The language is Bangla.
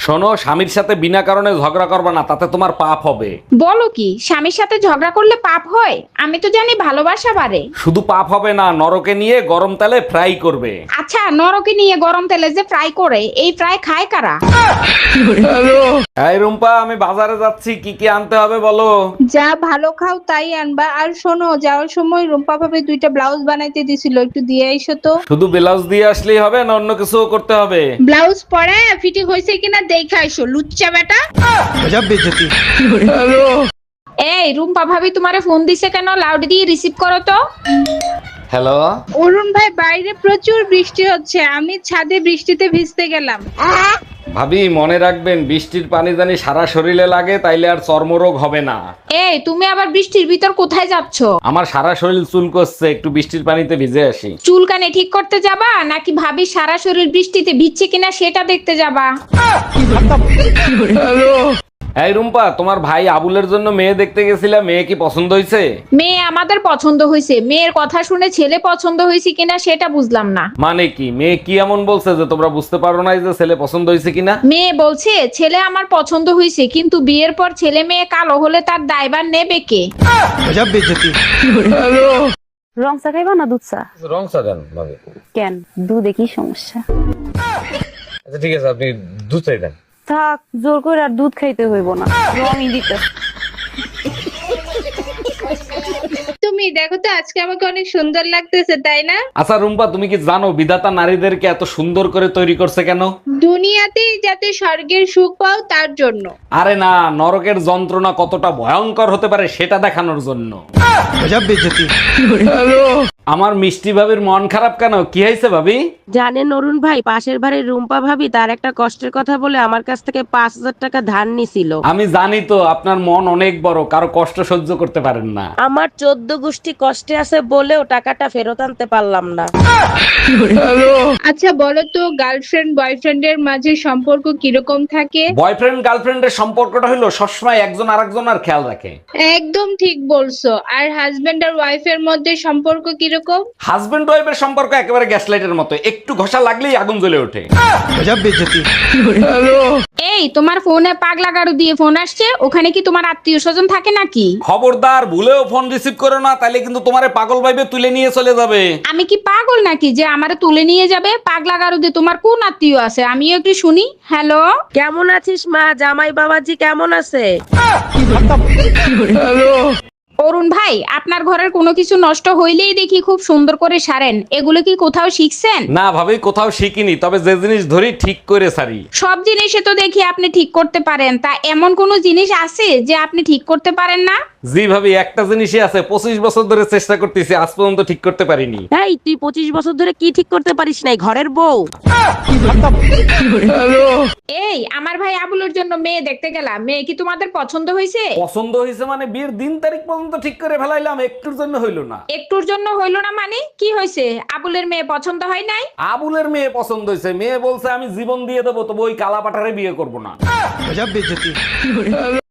শোনো, স্বামীর সাথে বিনা কারণে ঝগড়া করবে না, তাতে তোমার পাপ হবে। বলো কি, স্বামীর সাথে ঝগড়া করলে পাপ হয়? আমি তো জানি ভালোবাসা বাড়ে। শুধু পাপ হবে না, নরকে নিয়ে গরম তেলে ফ্রাই করবে। আচ্ছা, নরকে নিয়ে গরম তেলে যে ফ্রাই করে, এই ফ্রাই খায় কারা? এই রুম্পা, আমি বাজারে যাচ্ছি, কি কি আনতে হবে বলো। যা ভালো খাও তাই আনবা। আর শোনো, যাওয়ার সময় রুম্পা ভাবে 2টা ব্লাউজ বানাইতে দিছিল, একটু দিয়ে আইসো তো। শুধু ব্লাউজ দিয়ে আসলেই হবে না অন্য কিছুও করতে হবে? ব্লাউজ পরে ফিটিং হয়েছে কিনা দেখে আইসো, লুচ্চা বেটা। এই রুম্পা ভাবি তোমারে ফোন দিছে কেন? লাউড দিয়ে রিসিভ করো তো। হ্যালো। অরুণ ভাই, বাইরে প্রচুর বৃষ্টি হচ্ছে, আমি ছাদে বৃষ্টিতে ভিজতে গেলাম। ভাবি, মনে রাখবেন বৃষ্টির পানি জানি সারা শরীরে লাগে, তাইলে আর চর্মরোগ হবে না। এই তুমি আবার বৃষ্টির ভিতর কোথায় যাচ্ছ? আমার সারা শরীর চুল করছে, একটু বৃষ্টির পানিতে ভিজে আসি। চুলকানে ঠিক করতে যাবা নাকি ভাবি সারা শরীর বৃষ্টিতে ভিজছে কিনা সেটা দেখতে যাবা? এই রুম্পা, তোমার ভাই আবুলের জন্য মেয়ে দেখতে গেছিলা, মেয়ে কি পছন্দ হয়েছে? মেয়ে আমাদের পছন্দ হয়েছে, মেয়ের কথা শুনে ছেলে পছন্দ হয়েছে কিনা সেটা বুঝলাম না। মানে কি, মেয়ে কি এমন বলছে যে তোমরা বুঝতে পারো না যে ছেলে পছন্দ হয়েছে কিনা? মেয়ে বলছে ছেলে আমার পছন্দ হয়েছে, কিন্তু বিয়ের পর ছেলে মেয়ে কালো হলে তার দায়ভার নেবে কে? রং চা খাইবা না দুধ চা? রং চা দেন ভাবি। কেন, দুধে কি সমস্যা? আচ্ছা ঠিক আছে, আপনি দুধ চাই দেন। থাক, জোর করে আর দুধ খাইতে হইব না, রঙই দিতে। তুমি দেখো তো, আজকে আমাকে অনেক সুন্দর লাগতেছে, তাই না? আচ্ছা রুম্পা, তুমি কি জানো বিধাতা নারীদেরকে এত সুন্দর করে তৈরি করছে কেন? দুনিয়াতেই যাতে স্বর্গের সুখ পাও তার জন্য। আরে না, নরকের যন্ত্রণা কতটা ভয়ঙ্কর হতে পারে সেটা দেখানোর জন্য। আমার মিষ্টি ভাবির মন খারাপ কেন? কি হয়েছে ভাবি? জানেন অরুণ ভাই, পাশের বাড়ির রুম্পা ভাবি তার একটা কষ্টের কথা বলে আমার কাছ থেকে 5,000 টাকা ধার নিছিল। আমি জানি তো, আপনার মন অনেক বড়, কারো কষ্ট সহ্য করতে পারেন না। আমার 14 গোষ্ঠী কষ্টে আছে বলেও টাকাটা ফেরত আনতে পারলাম না। আচ্ছা বলো তো, গার্লফ্রেন্ড বয়ফ্রেন্ডের মাঝে সম্পর্ক কিরকম থাকে? বয়ফ্রেন্ড গার্লফ্রেন্ডের সম্পর্কটা হলো সবসময় একজন আরেকজনের খেয়াল রাখে। একদম ঠিক বলছো। আর হাজবেন্ড আর ওয়াইফের মধ্যে সম্পর্ক কিরকম? হাজবেন্ড ওয়াইফের সম্পর্ক একেবারে গ্যাস লাইটের মতো, একটু ঘষা লাগলেই আগুন জ্বলে ওঠে। এই তোমার ফোনে পাগলা গাড়ু দিয়ে ফোন আসছে, ওখানে কি তোমার আত্মীয় স্বজন থাকে নাকি? খবরদার, ভুলেও ফোন রিসিভ করো না, তাহলে কিন্তু তোমারে পাগল ভাইবে তুলে নিয়ে চলে যাবে। আমি কি পাগল নাকি যে আমারে তুলে নিয়ে যাবে? পাগলা গাড়ু দিয়ে তোমার কোন আত্মীয় আছে আমিও একটু শুনি। হ্যালো, কেমন আছিস মা? জামাই বাবাজি কেমন আছে? অরুণ ভাই, আপনার ঘরের কোনো কিছু নষ্ট হইলেই দেখি খুব সুন্দর করে সারেন, এগুলো কি কোথাও শিখছেন? না ভাবি, কোথাও শিখিনি, তবে যে জিনিস ধরি ঠিক করে সারি। সব জিনিসে তো দেখি আপনি ঠিক করতে পারেন, তা এমন কোন জিনিস আছে যে আপনি ঠিক করতে পারেন না? জি ভাবি, একটা জিনিসই আছে, 25 বছর ধরে চেষ্টা করতেছি, আজ পর্যন্ত ঠিক করতে পারিনি। এই তুই 25 বছর ধরে কি ঠিক করতে পারিস নাই? ঘরের বউ। এই আমার ভাই আবুলের জন্য মেয়ে দেখতে গেলাম, মেয়ে কি তোমাদের পছন্দ হয়েছে? পছন্দ হয়েছে মানে বিয়ের দিন তারিখ পর্যন্ত ঠিক করে ফেলাইলাম, একটুর জন্য হইলো না। একটুর জন্য হইলো না মানে কি হয়েছে? আবুলের মেয়ে পছন্দ হয় নাই? আবুলের মেয়ে পছন্দ হয়েছে, মেয়ে বলছে আমি জীবন দিয়ে দেবো, তবু ওই কালা পাঠারে বিয়ে করবো না।